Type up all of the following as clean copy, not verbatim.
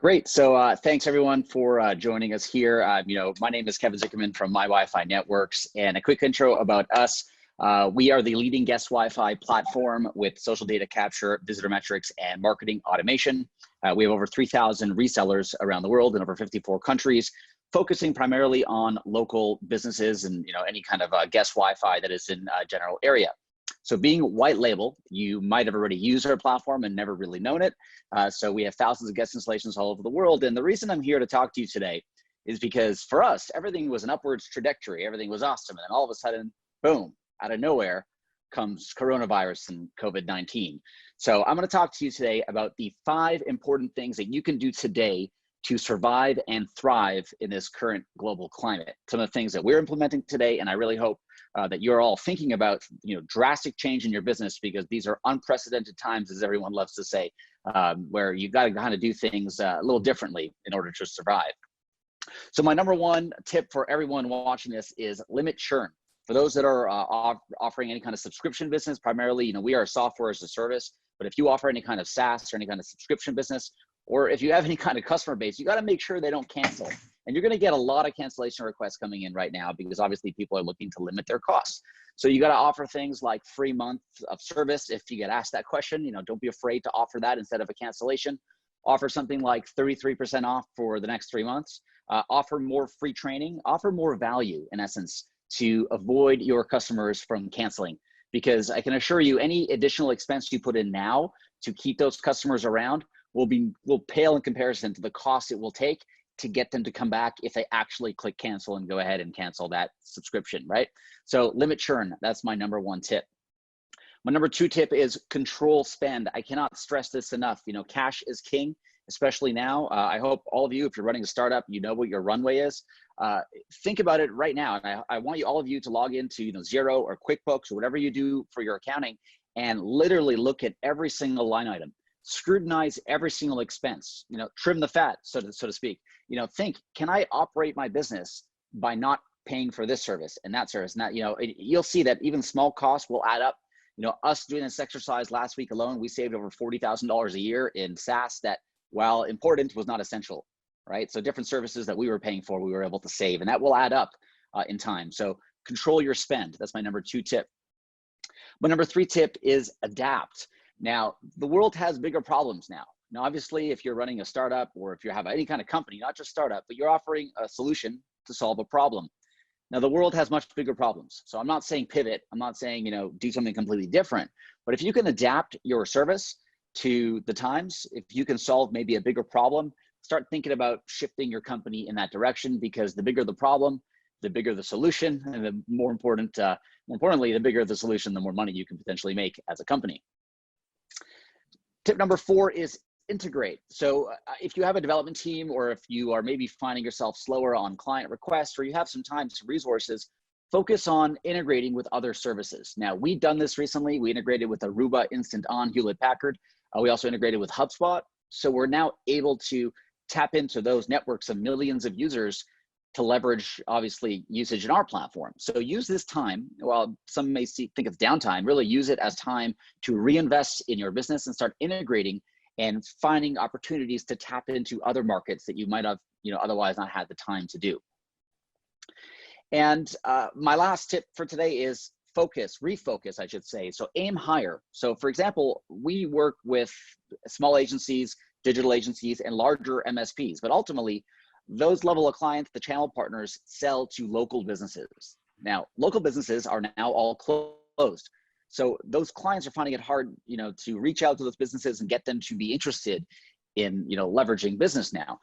Great. So thanks everyone for joining us here. My name is Kevin Zicherman from MyWifi Networks, and a quick intro about us. We are the leading guest Wi-Fi platform with social data capture, visitor metrics, and marketing automation. We have over 3,000 resellers around the world in over 54 countries, focusing primarily on local businesses and any kind of guest Wi-Fi that is in a general area. So being white label, you might have already used our platform and never really known it. So we have thousands of guest installations all over the world. And the reason I'm here to talk to you today is because for us, everything was an upwards trajectory. Everything was awesome. And then all of a sudden, boom, out of nowhere comes coronavirus and COVID-19. So I'm going to talk to you today about the 5 important things that you can do today to survive and thrive in this current global climate. Some of the things that we're implementing today, and I really hope that you're all thinking about, drastic change in your business, because these are unprecedented times, as everyone loves to say, where you got to kind of do things a little differently in order to survive. So my number 1 tip for everyone watching this is limit churn. For those that are offering any kind of subscription business, primarily, we are software as a service, but if you offer any kind of SaaS or any kind of subscription business, or if you have any kind of customer base, you got to make sure they don't cancel. And you're going to get a lot of cancellation requests coming in right now, because obviously people are looking to limit their costs. So you got to offer things like free month of service. If you get asked that question, don't be afraid to offer that instead of a cancellation. Offer something like 33% off for the next 3 months. Offer more free training. Offer more value, in essence, to avoid your customers from canceling. Because I can assure you, any additional expense you put in now to keep those customers around will pale in comparison to the cost it will take to get them to come back if they actually click cancel and go ahead and cancel that subscription, right? So limit churn, that's my number 1 tip. My number 2 tip is control spend. I cannot stress this enough. Cash is king, especially now. I hope all of you, if you're running a startup, you know what your runway is. Think about it right now. And I want all of you to log into Xero or QuickBooks or whatever you do for your accounting, and literally look at every single line item. Scrutinize every single expense, trim the fat, so to speak. Think, can I operate my business by not paying for this service and that service? And that, you'll see that even small costs will add up. Us doing this exercise last week alone, we saved over $40,000 a year in SaaS that, while important, was not essential, right? So different services that we were paying for, we were able to save, and that will add up in time. So control your spend. That's my number 2 tip. My number 3 tip is adapt. Now, the world has bigger problems now. Now, obviously, if you're running a startup, or if you have any kind of company, not just startup, but you're offering a solution to solve a problem. Now, the world has much bigger problems. So I'm not saying pivot. I'm not saying, do something completely different. But if you can adapt your service to the times, if you can solve maybe a bigger problem, start thinking about shifting your company in that direction, because the bigger the problem, the bigger the solution, and the more importantly, the bigger the solution, the more money you can potentially make as a company. Tip number 4 is integrate. So if you have a development team, or if you are maybe finding yourself slower on client requests, or you have some time, some resources, focus on integrating with other services. Now, we've done this recently. We integrated with Aruba Instant On Hewlett-Packard. We also integrated with HubSpot. So we're now able to tap into those networks of millions of users to leverage, obviously, usage in our platform. So use this time, while some may think it's downtime, really use it as time to reinvest in your business and start integrating and finding opportunities to tap into other markets that you might have otherwise not had the time to do. And my last tip for today is refocus, I should say. So aim higher. So for example, we work with small agencies, digital agencies, and larger MSPs, but ultimately, those level of clients, the channel partners, sell to local businesses. Now, local businesses are now all closed. So those clients are finding it hard, to reach out to those businesses and get them to be interested in, leveraging business now.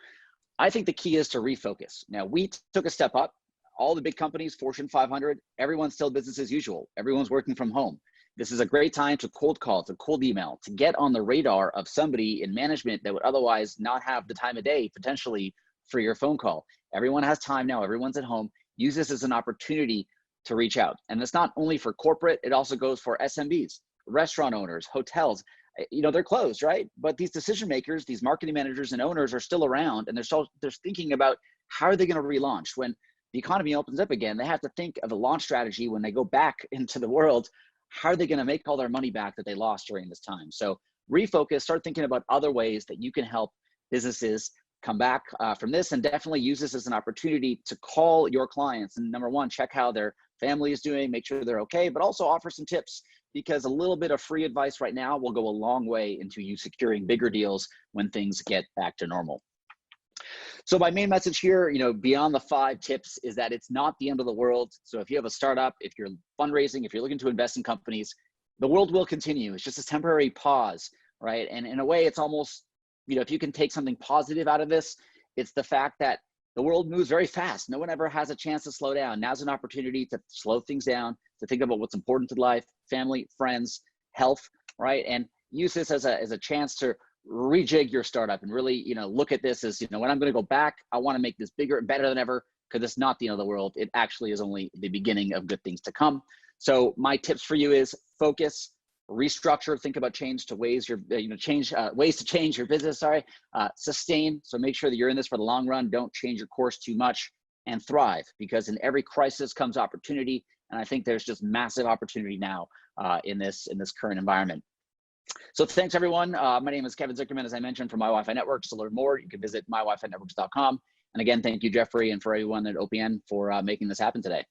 I think the key is to refocus. Now, we took a step up. All the big companies, Fortune 500, everyone's still business as usual. Everyone's working from home. This is a great time to cold call, to cold email, to get on the radar of somebody in management that would otherwise not have the time of day, potentially, for your phone call. Everyone has time now. Everyone's at home. Use this as an opportunity to reach out. And it's not only for corporate, it also goes for SMBs, restaurant owners, hotels. They're closed, right? But these decision makers, these marketing managers and owners are still around, and they're thinking about how are they going to relaunch. When the economy opens up again, they have to think of a launch strategy when they go back into the world. How are they going to make all their money back that they lost during this time? So refocus, start thinking about other ways that you can help businesses come back from this, and definitely use this as an opportunity to call your clients. And number one, check how their family is doing, make sure they're okay, but also offer some tips, because a little bit of free advice right now will go a long way into you securing bigger deals when things get back to normal. So my main message here, beyond the 5 tips, is that it's not the end of the world. So if you have a startup, if you're fundraising, if you're looking to invest in companies, the world will continue. It's just a temporary pause, right? And in a way, it's almost, if you can take something positive out of this, it's the fact that the world moves very fast. No one ever has a chance to slow down. Now's an opportunity to slow things down, to think about what's important to life, family, friends, health, right? And use this as a chance to rejig your startup and really, look at this as, when I'm going to go back, I want to make this bigger and better than ever, because it's not the end of the world. It actually is only the beginning of good things to come. So my tips for you is focus, restructure, think about ways to change your business, sustain. So make sure that you're in this for the long run. Don't change your course too much, and thrive, because in every crisis comes opportunity. And I think there's just massive opportunity now in this current environment. So thanks everyone. My name is Kevin Zicherman, as I mentioned, from MyWifi Networks. To learn more, you can visit mywifinetworks.com. And again, thank you, Jeffrey, and for everyone at OPN for making this happen today.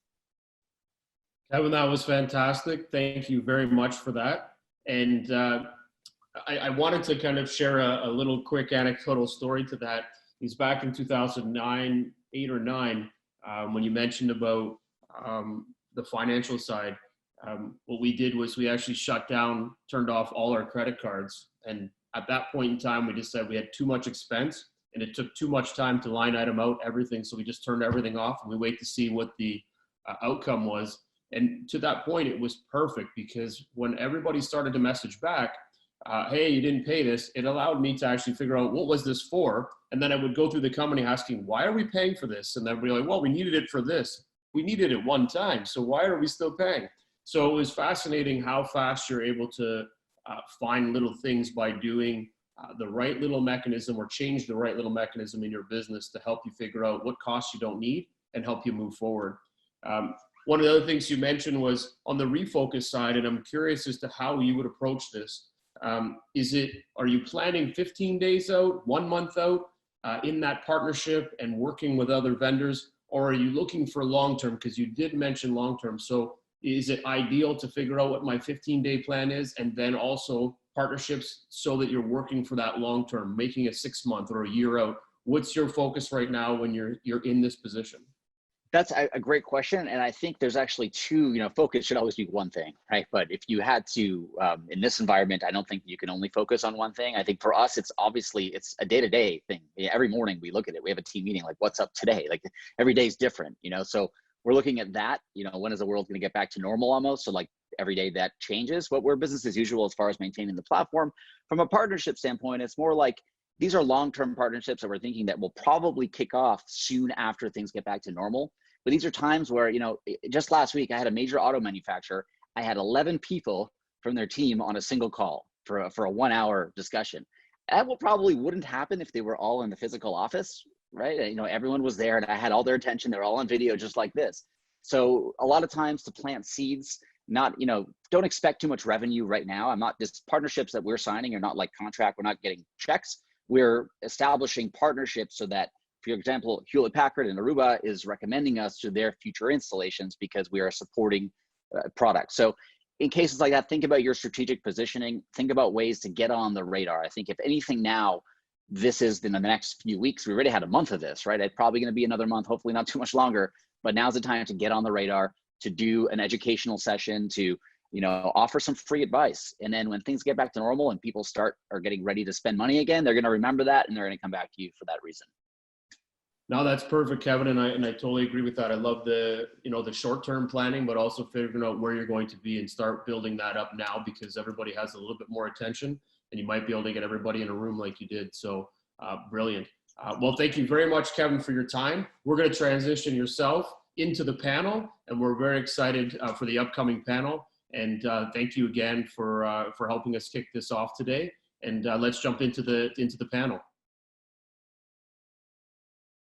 Kevin, that was fantastic. Thank you very much for that. And I wanted to kind of share a little quick anecdotal story to that. He's back in 2009, 8 or 9, when you mentioned about the financial side. What we did was we actually turned off all our credit cards. And at that point in time, we just said we had too much expense and it took too much time to line item out everything. So we just turned everything off and we wait to see what the outcome was. And to that point, it was perfect, because when everybody started to message back, hey, you didn't pay this, it allowed me to actually figure out what was this for. And then I would go through the company asking, why are we paying for this? And then we'd be like, well, we needed it for this. We needed it one time, so why are we still paying? So it was fascinating how fast you're able to find little things by doing the right little mechanism, or change the right little mechanism in your business to help you figure out what costs you don't need and help you move forward. One of the other things you mentioned was on the refocus side, and I'm curious as to how you would approach this. Are you planning 15 days out, 1 month out in that partnership and working with other vendors, or are you looking for long-term? Because you did mention long-term. So is it ideal to figure out what my 15-day plan is, and then also partnerships so that you're working for that long-term, making a 6-month or a year out? What's your focus right now when you're in this position? That's a great question. And I think there's actually two, focus should always be one thing, right? But if you had to, in this environment, I don't think you can only focus on one thing. I think for us, it's a day-to-day thing. Every morning we look at it, we have a team meeting, like what's up today? Like every day is different, so we're looking at that, when is the world going to get back to normal almost? So like every day that changes, but we're business as usual as far as maintaining the platform. From a partnership standpoint, it's more like these are long-term partnerships that we're thinking that will probably kick off soon after things get back to normal. But these are times where, just last week, I had a major auto manufacturer. I had 11 people from their team on a single call for a 1-hour discussion. That probably wouldn't happen if they were all in the physical office, right? Everyone was there and I had all their attention. They're all on video just like this. So a lot of times to plant seeds, don't expect too much revenue right now. This partnerships that we're signing are not like contract. We're not getting checks. We're establishing partnerships so that, for example, Hewlett-Packard and Aruba is recommending us to their future installations because we are supporting products. So in cases like that, think about your strategic positioning, think about ways to get on the radar. I think if anything now, this is in the next few weeks, we already had a month of this, right? It's probably going to be another month, hopefully not too much longer, but now's the time to get on the radar, to do an educational session, to offer some free advice. And then when things get back to normal and people are getting ready to spend money again, they're going to remember that and they're going to come back to you for that reason. No, that's perfect, Kevin, and I totally agree with that. I love the short-term planning, but also figuring out where you're going to be and start building that up now, because everybody has a little bit more attention, and you might be able to get everybody in a room like you did. So brilliant. Well, thank you very much, Kevin, for your time. We're going to transition yourself into the panel, and we're very excited for the upcoming panel. And thank you again for helping us kick this off today. And let's jump into the panel.